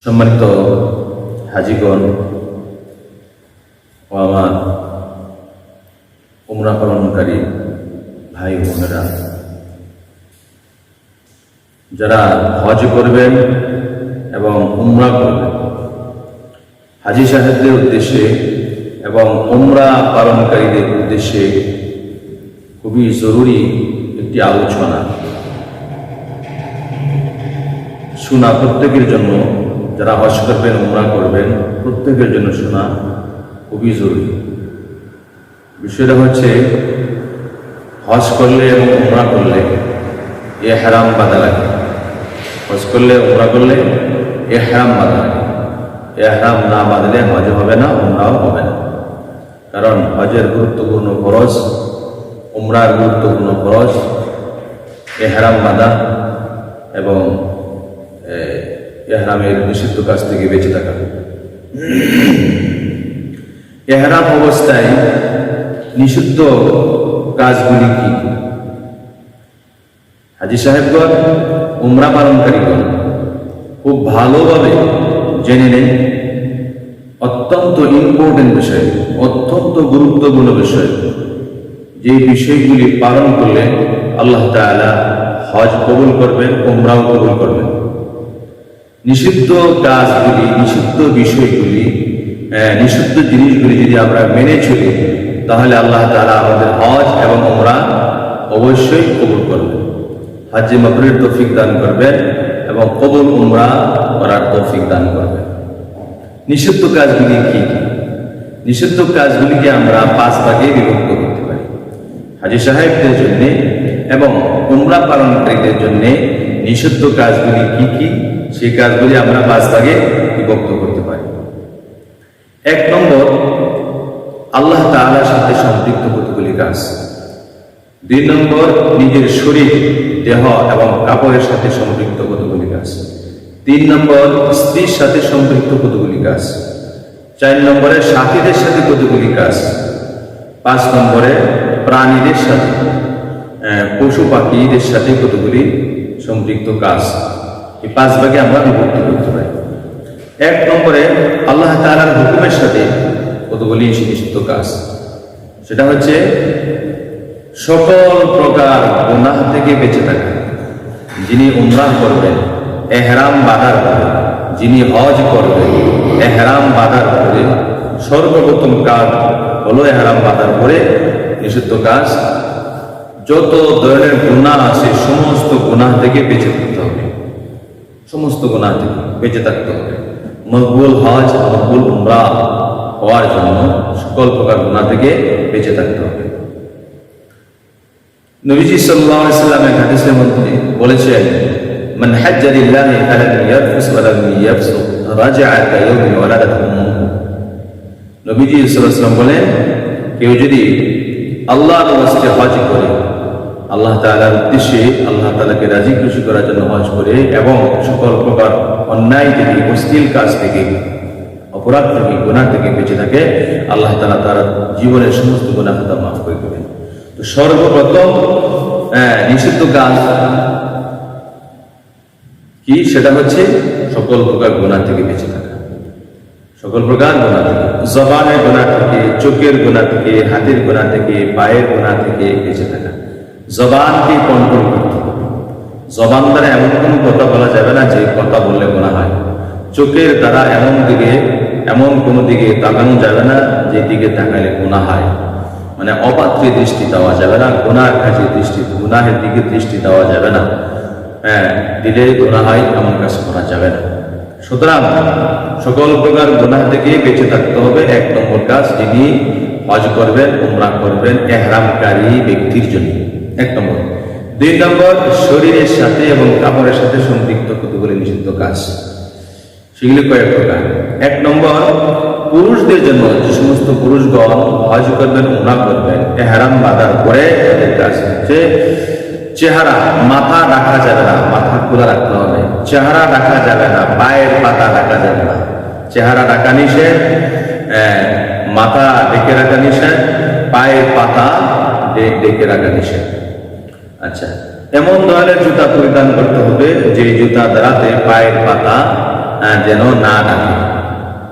সম্মানিত হাজিগণ ও আমার উমরা পালনকারী ভাই বোনেরা, যারা হজ করবেন এবং উমরা করবেন, হাজি সাহেবদের উদ্দেশ্যে এবং উমরা পালনকারীদের উদ্দেশ্যে খুবই জরুরি একটি আলোচনা শোনা প্রত্যেকের জন্য। যারা হজ করবেন, উমরা করবেন, প্রত্যেকের জন্য শোনা খুবই জরুরি। বিষয়টা হচ্ছে, হজ করলে এবং উমরা করলে ইহরাম বাঁধা লাগে। হজ করলে উমরা করলে ইহরাম বাঁধা লাগে। ইহরাম না বাঁধলে হজ হবে না, উমরাও হবে না। কারণ হজের গুরুত্বপূর্ণ ফরজ, উমরার গুরুত্বপূর্ণ ফরজ ইহরাম বাঁধা এবং ইহরামের নিষিদ্ধ কাজ থেকে বেঁচে থাকা। ইহরাম অবস্থায় নিষিদ্ধ কাজগুলি কি? হাজি সাহেবগণ, উমরা পালনকারীগণ খুব ভালোভাবে জেনে নেন। অত্যন্ত ইম্পর্টেন্ট বিষয়, অত্যন্ত গুরুত্বপূর্ণ বিষয়, যে বিষয়গুলি পালন করলে আল্লাহ তাআলা হজ কবুল করবেন, উমরাও কবুল করবেন। নিষিদ্ধ কাজগুলি, নিষিদ্ধ বিষয়গুলি, নিষিদ্ধ জিনিসগুলি যদি আমরা মেনে চলি, তাহলে আল্লাহ তাআলা আমাদের হজ এবং উমরা অবশ্যই কবুল করবেন। হজ্জে মাবরুরের তৌফিক দান করবেন এবং কবুল উমরা করার তৌফিক দান করবেন। নিষিদ্ধ কাজগুলি কি কি? নিষিদ্ধ কাজগুলিকে আমরা 5 ভাগে বিভক্ত করতে পারি। হাজি সাহেবদের জন্য এবং উমরা পালনকারীদের জন্য নিষিদ্ধ কাজগুলি কি কি, সেই কাজগুলি আমরা 5 ভাগে বিভক্ত করতে পারি। 1 নম্বর, আল্লাহ তাআলার সাথে সম্পৃক্ত কতগুলি কাজ। 2 নম্বর, নিজের শরীর, দেহ এবং কাপড়ের সাথে সম্পৃক্ত কতগুলি কাজ। 3 নম্বর, স্ত্রীর সাথে সম্পৃক্ত কতগুলি কাজ। 4 নম্বরে, সাথীদের সাথে কতগুলি কাজ। 5 নম্বরে, প্রাণীদের সাথে, পশু পাখিদের সাথে কতগুলি সম্পৃক্ত কাজ। এই 5 ভাগে আমরা বিভক্ত করতে পারি। 1 নম্বরে, আল্লাহ তাআলার হুকুমের সাথে কতগুলি নিষিদ্ধ কাজ। সেটা হচ্ছে সকল প্রকার গুনাহ থেকে বেঁচে থাকা। যিনি উমরা করবেন ইহরাম বাঁধার পরে, যিনি হজ করবেন ইহরাম বাঁধার পরে, সর্বপ্রথম কাজ হলো ইহরাম বাঁধার পরে নিষিদ্ধ কাজ। যত ধরনের গুনাহ আছে সমস্ত গুনাহ থেকে বেঁচে থাকতে হবে, সমস্ত গুনাহ থেকে বেঁচে থাকতে হবে। মকবুল হজ, মকবুল উমরা হওয়ার জন্য সকল প্রকার গুনাহ থেকে বেঁচে থাকতে হবে। নবীজি সাল্লাল্লাহু আলাইহি ওয়াসাল্লাম এক হাদিসের মধ্যে বলেছেন, মান হাজ্জা লিল্লাহি ফালাম ইয়ারফুস ওয়া লাম ইয়াফসুক রাজা'a কায়াউমি ওয়ালাদাতহু উম্মুহু। নবীজি সাল্লাল্লাহু আলাইহি ওয়াসাল্লাম বলেন, কেউ যদি আল্লাহর ওয়াস্তে হজ করে, আল্লাহ তাআলার উদ্দেশ্যে, আল্লাহ তাআলাকে রাজি খুশি করার জন্য হজ করে এবং সকল প্রকার অন্যায় থেকে, অশ্লীল কাজ থেকে, অপরাধ থেকে, গুনাহ থেকে বেঁচে থাকে, আল্লাহ তাআলা তার জীবনের সমস্ত গুনাহ খাতা মাফ করে দেবেন। তো সর্বপ্রথম নিষিদ্ধ কাজ কি? সেটা হচ্ছে সকল প্রকার গুনাহ থেকে বেঁচে থাকা। সকল প্রকার গুনাহ থেকে, জবানের গুনাহ থেকে, চোখের গুনাহ থেকে, হাতের গুনাহ থেকে, পায়ের গুনাহ থেকে বেঁচে থাকা। জবানকে কন্ট্রোল করতে হবে। জবান দ্বারা এমন কোনো কথা বলা যাবে না যে কথা বললে গুনাহ হয়। চোখের দ্বারা এমন কোনো দিকে তাকানো যাবে না যে দিকে তাকালে গুনাহ হয়। মানে অপাত্রে দৃষ্টি দেওয়া যাবে না, গুনাহের কাজে গুনাহের দিকে দৃষ্টি দেওয়া যাবে না। দিলে গুনাহ হয় এমন কাজ করা যাবে না। সুতরাং সকল প্রকার গুনাহ থেকে বেঁচে থাকতে হবে। 1 নম্বর কাজ, যিনি হজ করবেন, উমরা করবেন, ইহরামকারী ব্যক্তির জন্য 1 নম্বর। 2 নম্বর, শরীরের সাথে এবং কাপড়ের সাথে সম্পৃক্ত কতগুলি নিষিদ্ধ কাজ। সেগুলি কয়েক প্রকার। 1 নম্বর, পুরুষদের জন্য, যে সমস্ত পুরুষগণ হজ করবেন, উমরা করবেন, ইহরাম বাঁধার পরে তাদের কাজ হচ্ছে চেহারা, মাথা ঢাকা যাবে না, মাথা খোলা রাখতে হবে। চেহারা ঢাকা যাবে না, পায়ের পাতা ঢাকা যাবে না। চেহারা ঢাকা নিষেধ, মাথা ঢেকে রাখা নিষেধ, পায়ের পাতা ঢেকে রাখা নিষেধ। আচ্ছা, এমন ধরনের জুতা পরিধান করতে হবে যে জুতা দ্বারাতে পায়ের পাতা যেন না ডাকে,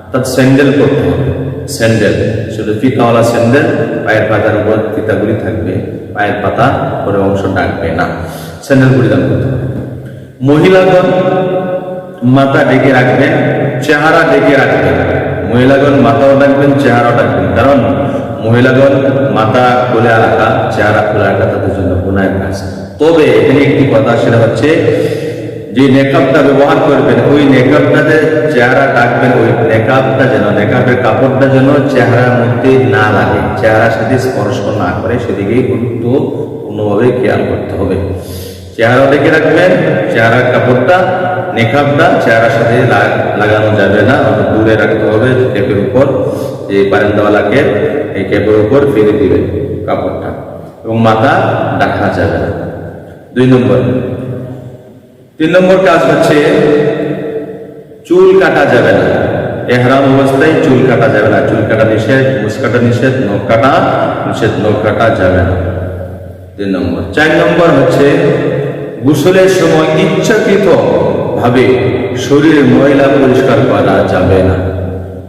অর্থাৎ স্যান্ডেল পরতে হবে। স্যান্ডেল শুধু ফিতাওয়ালা স্যান্ডেল, পায়ের পাতার উপর ফিতাগুলি থাকবে, পায়ের পাতা পরে অংশ ডাকবে না, স্যান্ডেল পরিধান করতে হবে। মহিলাগণ মাথা ঢেকে রাখবেন, চেহারা ঢেকে রাখবেন। মহিলাগণ মাথাও ডাকবেন, চেহারাও ডাকবেন, কারণ মহিলাগণ মাথা খোলা রাখা, চেহারা খোলা রাখা তাদের জন্য গুনাহের কাজ। তবে এখানে একটি কথা, সেটা হচ্ছে যে নেকাবটা ব্যবহার করবেন, ওই নেকাবটাতে চেহারা ডাকবেন, ওই নেকাবটা যেন, নেকাবের কাপড়টা যেন চেহারার মধ্যে না লাগে, চেহারার সাথে স্পর্শ না করে, সেদিকেই গুরুত্বপূর্ণভাবে খেয়াল করতে হবে। চেহারা ডেকে রাখবেন, চেহারার কাপড়টা, নেকাবটা চেহারার সাথে লাগানো যাবে না, দূরে রাখতে হবে। ক্যাপের উপর, যে বারান্দাওয়ালাকে এই ক্যাপের উপর ফেলে দিবেন কাপড়টা, এবং মাথা ঢাকা যাবে না। 2 নম্বর। 3 নম্বর কাজ হচ্ছে চুল কাটা যাবে না। এহরাম অবস্থায় চুল কাটা যাবে না, চুল কাটা নিষেধ, মুছ কাটা নিষেধ, নখ কাটা নিষেধ, নখ কাটা যাবে না। 3 নম্বর। 4 নম্বর হচ্ছে গোসলের সময় ইচ্ছাকৃত ভাবে শরীরের ময়লা পরিষ্কার করা যাবে না।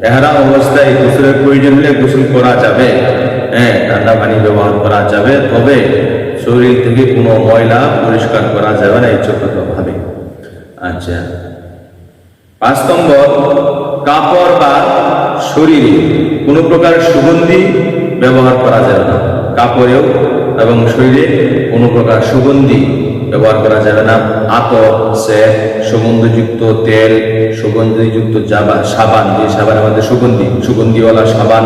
এহরাম অবস্থায় গোসলের প্রয়োজন হলে গোসল করা যাবে, ঠান্ডা পানি ব্যবহার করা যাবে, তবে শরীর থেকে কোনো ময়লা পরিষ্কার করা যাবে না ইচ্ছাকৃত ভাবে। আচ্ছা, 5 নম্বর, কাপড় বা শরীরে কোনো প্রকার সুগন্ধি ব্যবহার করা যাবে না। কাপড়েও এবং শরীরে কোনো প্রকার সুগন্ধি ব্যবহার করা যাবে না। আতর, সেন্ট, সুগন্ধযুক্ত তেল, সুগন্ধিযুক্ত সাবান, যে সাবান আমাদের সুগন্ধিওয়ালা সাবান,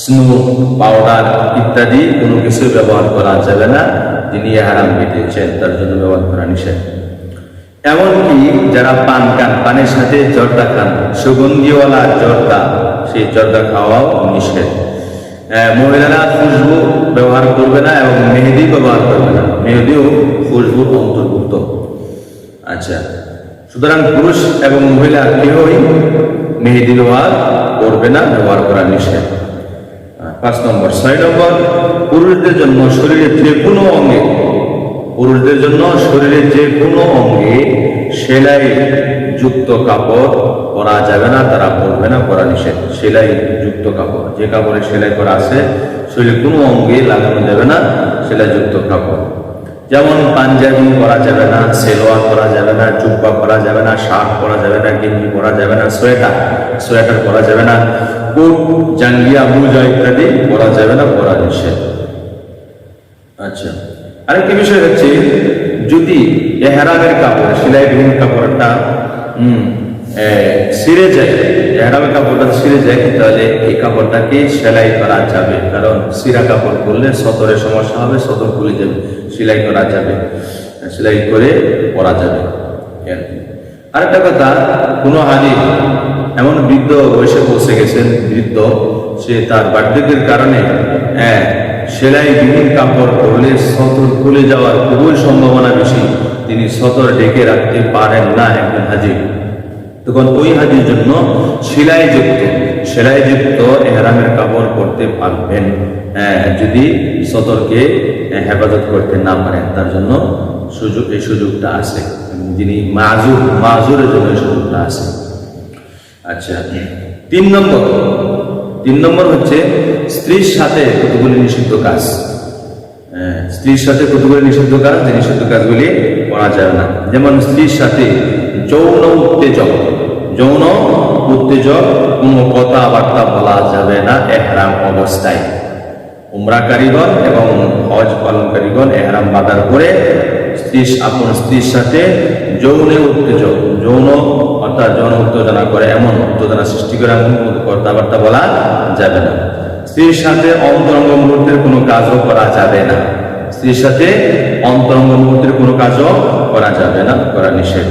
স্নো পাউডার ইত্যাদি কোনো কিছু ব্যবহার করা যাবে না। যিনি হারাম পেতেছেন তার জন্য ব্যবহার করা নিষেধ। এমনকি যারা পান খান, পানের সাথে জর্দা খান, সুগন্ধিওয়ালা জর্দা, সেই জর্দা খাওয়াও নিষেধ। মহিলারা খুশবু ব্যবহার করবে না এবং মেহেদি ব্যবহার করবে না, মেহেদিও খুশবুর অন্তর্ভুক্ত। আচ্ছা, সুতরাং পুরুষ এবং মহিলা কেউই মেহেদি ব্যবহার করবে না, ব্যবহার করা নিষেধ। 5 নম্বর। 6 নম্বর, পুরুষদের জন্য শরীরের যে কোনো অঙ্গে, পুরুষদের জন্য শরীরের যে কোনো অঙ্গে সেলাই যুক্ত কাপড় পরা যাবে না, তারা পরবে না, পরা নিষেধ। সেলাই যুক্ত কাপড়, যে কাপড়ে সেলাই করা আছে, শরীরের কোনো অঙ্গে লাগানো যাবে না সেলাই যুক্ত কাপড়। যেমন পাঞ্জাবি পরা যাবে না, সেলোয়ার পরা যাবে না, জুব্বা পরা যাবে না, শার্ট পরা যাবে না, গেঞ্জি পরা যাবে না, সোয়েটার পরা যাবে না, কোট, জাঙ্গিয়া, মোজা ইত্যাদি পরা যাবে না, পরা নিষেধ। আচ্ছা, আরেকটি বিষয় হচ্ছে যদি এহরামের কাপড়, সেলাইবিহীন কাপড়টা ছিঁড়ে যায়, এহরামের কাপড়টা ছিঁড়ে যায়, তাহলে এই কাপড়টাকে সেলাই করা যাবে, কারণ ছিঁড়া কাপড় পরলে সতরের সমস্যা হবে, সতর খুলে যাবে, সেলাই করা যাবে, সেলাই করে পরা যাবে। আরেকটা কথা, কোনো হাজি এমন বৃদ্ধ বয়সে পৌঁছে গেছেন, বৃদ্ধ, সে তার বার্ধক্যের কারণে সেলাইবিহীন কাপড় পরলে সতর খুলে যাওয়ার খুবই সম্ভাবনা বেশি, তিনি সতর ঢেকে রাখতে পারেন না একজন হাজি, তখন ওই হাজির জন্য সেলাইযুক্ত এহরামের কাপড় পরতে পারবেন। যদি সতরকে হেফাজত করতে না পারেন, তার জন্য এই সুযোগটা আছে, যিনি মাজুরের জন্য এই সুযোগটা আছে। আচ্ছা, 3 নম্বর হচ্ছে স্ত্রীর সাথে কতগুলি নিষিদ্ধ কাজ। স্ত্রীর সাথে কতগুলি নিষিদ্ধ কাজ, যে নিষিদ্ধ কাজগুলি করা যাবে না। যেমন স্ত্রীর সাথে যৌন উত্তেজক কোনো কথাবার্তা বলা যাবে না এহরাম অবস্থায়। উমরাকারীগণ এবং হজ পালনকারীগণ এহরাম বাঁধার পরে আপন স্ত্রীর সাথে যৌন উত্তেজনা করে, এমন উত্তেজনা সৃষ্টি করে এমন কথাবার্তা বলা যাবে না। স্ত্রীর সাথে অন্তরঙ্গ মুহূর্তের কোনো কাজও করা যাবে না, স্ত্রীর সাথে অন্তরঙ্গ মুহূর্তের কোনো কাজও করা যাবে না, করা নিষেধ।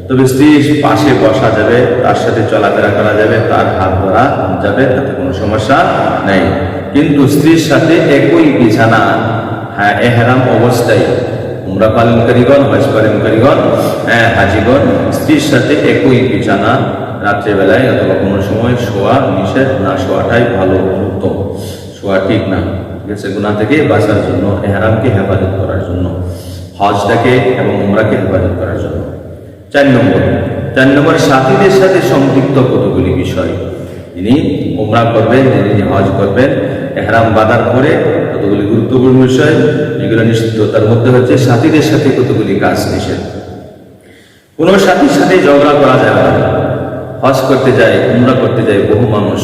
তবে স্ত্রীর পাশে বসা যাবে, তার সাথে চলাফেরা করা যাবে, তার হাত ধরা যাবে, তাতে কোনো সমস্যা নেই। কিন্তু স্ত্রীর সাথে একই বিছানা এহরাম অবস্থায় উমরা পালনকারীগণ, হজ পালনকারীগণ, হাজিগণ স্ত্রীর সাথে একই বিছানা রাত্রেবেলায় অথবা কোনো সময় শোয়া নিষেধ, না শোয়াটাই ভালো, উত্তম, শোয়া ঠিক না, ঠিক আছে, গুনাহ থেকে বাঁচার জন্য, এহরামকে হেফাজত করার জন্য, হজটাকে এবং উমরাকে হেফাজত করার জন্য। 4 নম্বর, 4 নম্বর সাথীদের সাথে সম্পৃক্ত কতগুলি বিষয়। যিনি উমরা করবেন, যিনি হজ করবেন, ইহরাম বাঁধার পরে কতগুলি গুরুত্বপূর্ণ বিষয় যেগুলো নিষিদ্ধ, তার মধ্যে হচ্ছে সাথীদের সাথে কতগুলি কাজ নিষেধ। কোনো সাথীর সাথে ঝগড়া করা যাবে না। হজ করতে যায়, উমরা করতে যায় বহু মানুষ,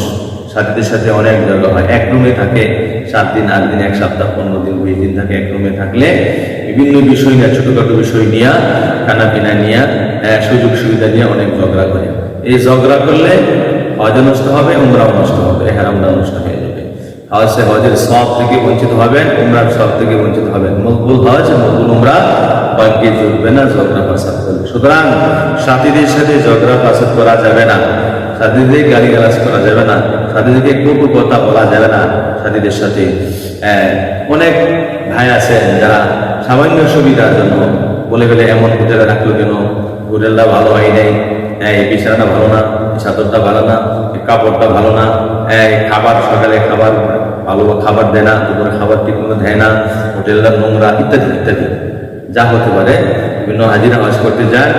সাথীদের সাথে অনেক ঝগড়া হয়। এক রুমে থাকে 7 দিন 8 দিন 1 সপ্তাহ 15 দিন 20 দিন থাকে এক রুমে থাকলে বিভিন্ন বিষয় নিয়ে, ছোটখাটো বিষয় নিয়ে, খানা পিনা নিয়ে, সুযোগ সুবিধা নিয়ে অনেক ঝগড়া করে। এই ঝগড়া করলে হজ নষ্ট হবে, উমরাও নষ্ট হবে, ইহরামটাও নষ্ট হয়ে যাবে। হজের সওয়াব থেকে বঞ্চিত হবেন, উমরার সওয়াব থেকে বঞ্চিত হবেন। মকবুল হজ, মকবুল উমরা ভাগ্যে জুটবে না ঝগড়া ফাসাদ করলে। সুতরাং সাথীদের সাথে ঝগড়া ফাসাদ করা যাবে না, সাথীদের গালিগালাজ করা যাবে না, সাথীদেরকে কটু কথা বলা যাবে না। সাথীদের সাথে অনেক ভাই আছেন যারা সামান্য সুবিধার জন্য বলে ফেলে, এমন হোটেলে রাখলো কেন, হোটেলটা ভালো হয় নাই, এই বিছানাটা ভালো না, চাদরটা ভালো না, কাপড়টা ভালো না, খাবার সকালে খাবার ভালো খাবার দেয় না, দুপুরে খাবার ঠিক মতো দেয় না, হোটেলটা নোংরা, ইত্যাদি ইত্যাদি যা হতে পারে। বিভিন্ন হাজিরা হজ করতে যায়,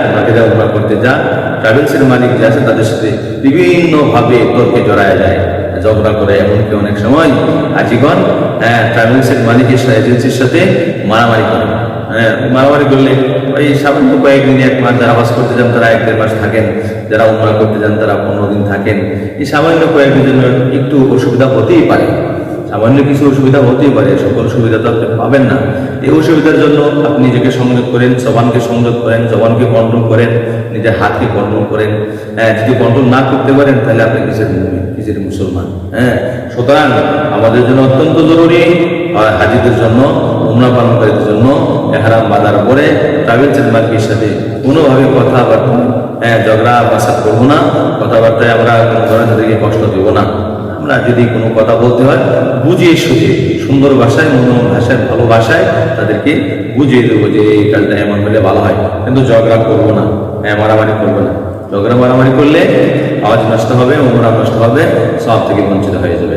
উমরা করতে যায়, ট্রাভেলসের মালিক যে আছে তাদের সাথে বিভিন্নভাবে তর্কে জড়ায় যায়, ঝগড়া করে। এমনকি অনেক সময় হাজিগণ ট্রাভেলসের মালিকের এজেন্সির সাথে মারামারি করে। মারামারি করলে ওই সামান্য কয়েকদিন, 1 মাস যারা হজ করতে যান তারা 1-1.5 মাস থাকেন, যারা উমরা করতে যান তারা 15 দিন থাকেন। এই সামান্য কয়েকদিনের জন্য একটু অসুবিধা হতেই পারে, সামান্য কিছু অসুবিধা হতেই পারে, সকল সুবিধা তো আপনি পাবেন না। এই অসুবিধার জন্য আপনি নিজেকে সংযোগ করেন, জবানকে সংযোগ করেন, জবানকে কন্ট্রোল করেন, নিজের হাতকে কন্ট্রোল করেন। যদি কন্ট্রোল না করতে পারেন তাহলে আপনি কিসের মুসলমান। সুতরাং আমাদের জন্য অত্যন্ত জরুরি, হাজিদের জন্য, উমরা পালনকারীদের জন্য ইহরাম বাঁধার পরে ট্রাভেলস মালিকের সাথে কোনোভাবে কথাবার্তা ঝগড়া বাসাদ করবো না, কথাবার্তায় আমরা কোনো ধরনের তাদেরকে কষ্ট দেব না। আমরা যদি কোনো কথা বলতে হয় বুঝিয়ে সুঝিয়ে সুন্দর ভাষায়, মনোরম ভাষায়, ভালো ভাষায় তাদেরকে বুঝিয়ে দেবো যে এই কাজটা এমন হলে ভালো হয়, কিন্তু ঝগড়া করবো না, মারামারি করবো না। ঝগড়া মারামারি করলে আওয়াজ নষ্ট হবে, উমরা নষ্ট হবে, সব থেকে বঞ্চিত হয়ে যাবে।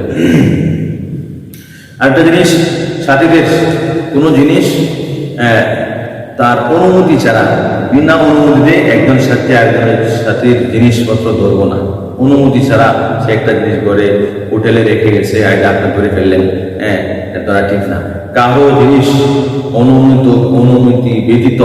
আরেকটা জিনিস, সাথীদের কোনো জিনিস তার অনুমতি ছাড়া, বিনা অনুমতিতে একজন সাথী আরেকজনের সাথীর জিনিসপত্র ধরবো না। অনুমতি ছাড়া সে একটা জিনিস করে হোটেলে রেখে গেছে, আপনি করে ফেললেন, এটা ঠিক না। কারো জিনিস অনুমতি ব্যতীত,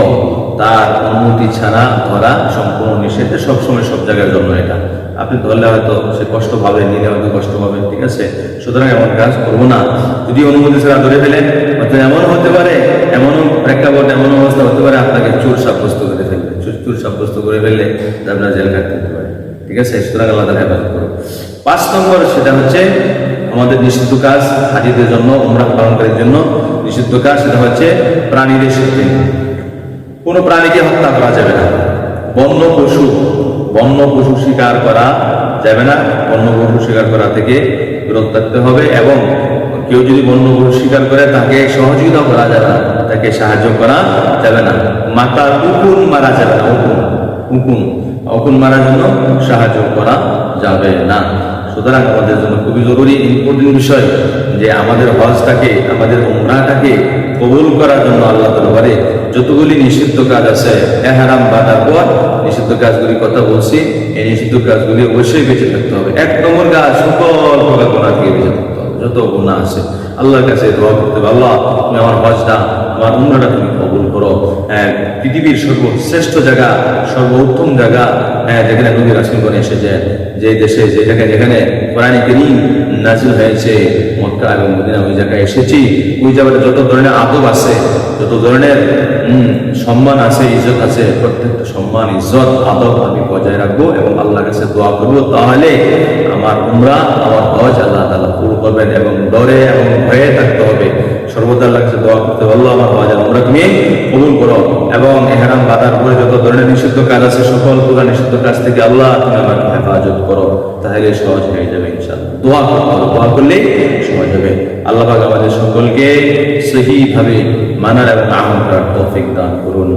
তার অনুমতি ছাড়া ধরা সম্পূর্ণ নিষেধ, সবসময় সব জায়গার জন্য। এটা আপনি ধরলে হয়তো সে কষ্ট পাবে, নিলে হয়তো কষ্ট পাবে, ঠিক আছে? সুতরাং এমন কাজ করবো না। যদি অনুমতি ছাড়া ধরে ফেলেন, হয়তো এমন হতে পারে, এমন প্রেক্ষাপট, এমন অবস্থা হতে পারে আপনাকে চোর সাব্যস্ত করে ফেলবে। চোর সাব্যস্ত করে ফেললে আপনার জেল কাটতে হতে পারে, ঠিক আছে? সুতরাং আল্লাহ তাআলা হেফাজত করুন। 5 নম্বর, সেটা হচ্ছে আমাদের নিষিদ্ধ কাজ, হাজিদের জন্য, উমরা পালনকারীর জন্য নিষিদ্ধ কাজ, সেটা হচ্ছে প্রাণীদের সাথে কোনো প্রাণীকে হত্যা করা যাবে না। বন্য পশু শিকার করা যাবে না। বন্য পশু শিকার করা থেকে বিরত থাকতে হবে, এবং কেউ যদি বন্য পশু শিকার করে তাকে সহযোগিতা করা যাবে না, তাকে সাহায্য করা যাবে না। মাতার উকুন মারা যাবে না, উকুন মারার জন্য সাহায্য করা যাবে না। সুতরাং আমাদের জন্য খুবই জরুরি, ইম্পর্টেন্ট বিষয় যে আমাদের হজটাকে, আমাদের উমরাটাকে কবুল করার জন্য আল্লাহ দরবারে যতগুলি নিষিদ্ধ কাজ আছে, ইহরাম বাঁধার পর নিষিদ্ধ কাজগুলির কথা বলছি, এই নিষিদ্ধ কাজগুলি অবশ্যই বেঁচে থাকতে হবে। 1 নম্বর কাজ, সকল প্রকার গুনাহ থেকে বেঁচে থাকতে হবে। যত গুনাহ আছে আল্লাহর কাছে দোয়া করতে হবে, আল্লাহ তুমি আমার হজটা, আমার উমরাটা তুমি কবুল করো। পৃথিবীর সর্বশ্রেষ্ঠ জায়গা, সর্বোত্তম জায়গা, যেখানে নবী রাসূলগণ এসেছে, যে দেশে, যে জায়গায়, যেখানে কোরআনে কারীম নাযিল হয়েছে, মক্কা এবং মদিনা, ওই জায়গায় এসেছি। ওই জায়গায় যত ধরনের আদব আছে, যত ধরনের সম্মান আছে, ইজ্জত আছে, প্রত্যেকটা সম্মান, ইজ্জত, আদব আমি বজায় রাখবো এবং আল্লাহর কাছে দোয়া করবো। তাহলে আমার উমরা, আমার হজ আল্লাহ তাআলা কবুল করবেন। এবং ডরে এবং ভয়ে থাকতে হবে, সর্বদা আল্লাহর কাছে দোয়া করতে হবে, আল্লাহ আমার হজ আর উমরা তুমি কবুল করো। এবং ইহরাম বাঁধার পরে যত ধরনের নিষিদ্ধ কাজ আছে, সকল পুরা নিষিদ্ধ কাজ থেকে আল্লাহ তুমি আমাকে হেফাজত করো। তাহলে সহজ হয়ে যাবে ইনশাআল্লাহ। দোয়া করতে হবে, দোয়া করলেই সহজ হবে। আল্লাহ পাক আমাদের সকলকে সহিভাবে মানার এবং আমল করার তৌফিক দান করুন।